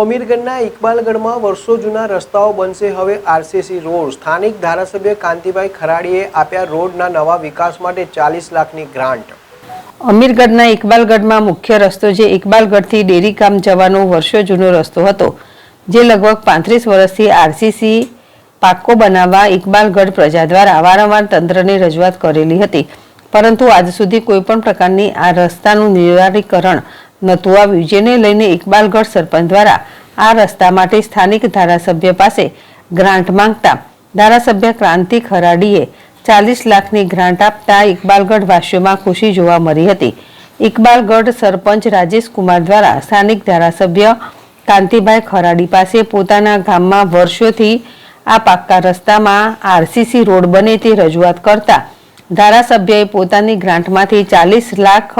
અમીરગઢના ઇકબાલગઢમાં વર્ષો જૂના રસ્તાઓ બનશે હવે આરસીસી રોડ। સ્થાનિક ધારાસભ્ય કાંતિભાઈ ખરાડીએ આપ્યા રોડના નવા વિકાસ માટે 40 લાખની ગ્રાન્ટ। અમીરગઢના ઇકબાલગઢમાં મુખ્ય રસ્તો જે ઇકબાલગઢથી ડેરી ગામ જવાનો વર્ષો જૂનો રસ્તો હતો, જે લગભગ 35 વર્ષથી આરસીસી પાક્કો બનાવવા ઇકબાલગઢ પ્રજા દ્વારા વારંવાર તંત્રને રજૂઆત કરેલી હતી, પરંતુ આજ સુધી કોઈપણ પ્રકારની આ રસ્તાનું નિરાકરણ નહોતું આવ્યું, જેને લઈને ઇકબાલગઢ સરપંચ દ્વારા આ રસ્તા માટે સ્થાનિક ધારાસભ્ય પાસે ગ્રાન્ટ માંગતા ધારાસભ્ય કાંતિ ખરાડીએ 40 લાખની ગ્રાન્ટ આપતા ઇકબાલગઢ વાસીઓમાં ખુશી જોવા મળી હતી। ઇકબાલગઢ સરપંચ રાજેશ કુમાર દ્વારા સ્થાનિક ધારાસભ્ય કાંતિભાઈ ખરાડી પાસે પોતાના ગામમાં વર્ષોથી આ પાક્કા રસ્તામાં આરસીસી રોડ બને તે રજૂઆત કરતા ધારાસભ્યએ પોતાની ગ્રાન્ટમાંથી 40 લાખ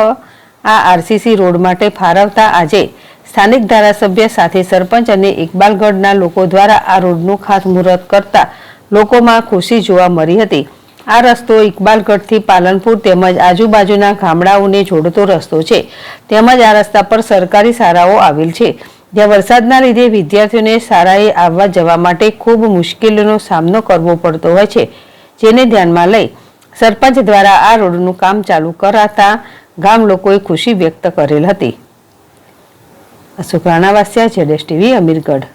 આ આરસીસી રોડ માટે ફાળવતા આજે સ્થાનિક ધારાસભ્ય સાથે સરપંચ અને ઇકબાલગઢના લોકો દ્વારા આ રોડનું ખાતમુહૂર્ત કરતા લોકોમાં ખુશી જોવા મળી હતી। આ રસ્તો ઇકબાલગઢથી પાલનપુર તેમજ આજુબાજુના ગામડાઓને જોડતો રસ્તો છે, તેમજ આ રસ્તા પર સરકારી શાળાઓ આવેલ છે, જ્યાં વરસાદના લીધે વિદ્યાર્થીઓને શાળાએ આવવા જવા માટે ખૂબ મુશ્કેલીનો સામનો કરવો પડતો હોય છે, જેને ધ્યાનમાં લઈ સરપંચ દ્વારા આ રોડનું કામ ચાલુ કરાતા ગામ લોકોએ ખુશી વ્યક્ત કરેલ હતી। અશોક રાણાવાસિયા, ZSTV, અમીરગઢ।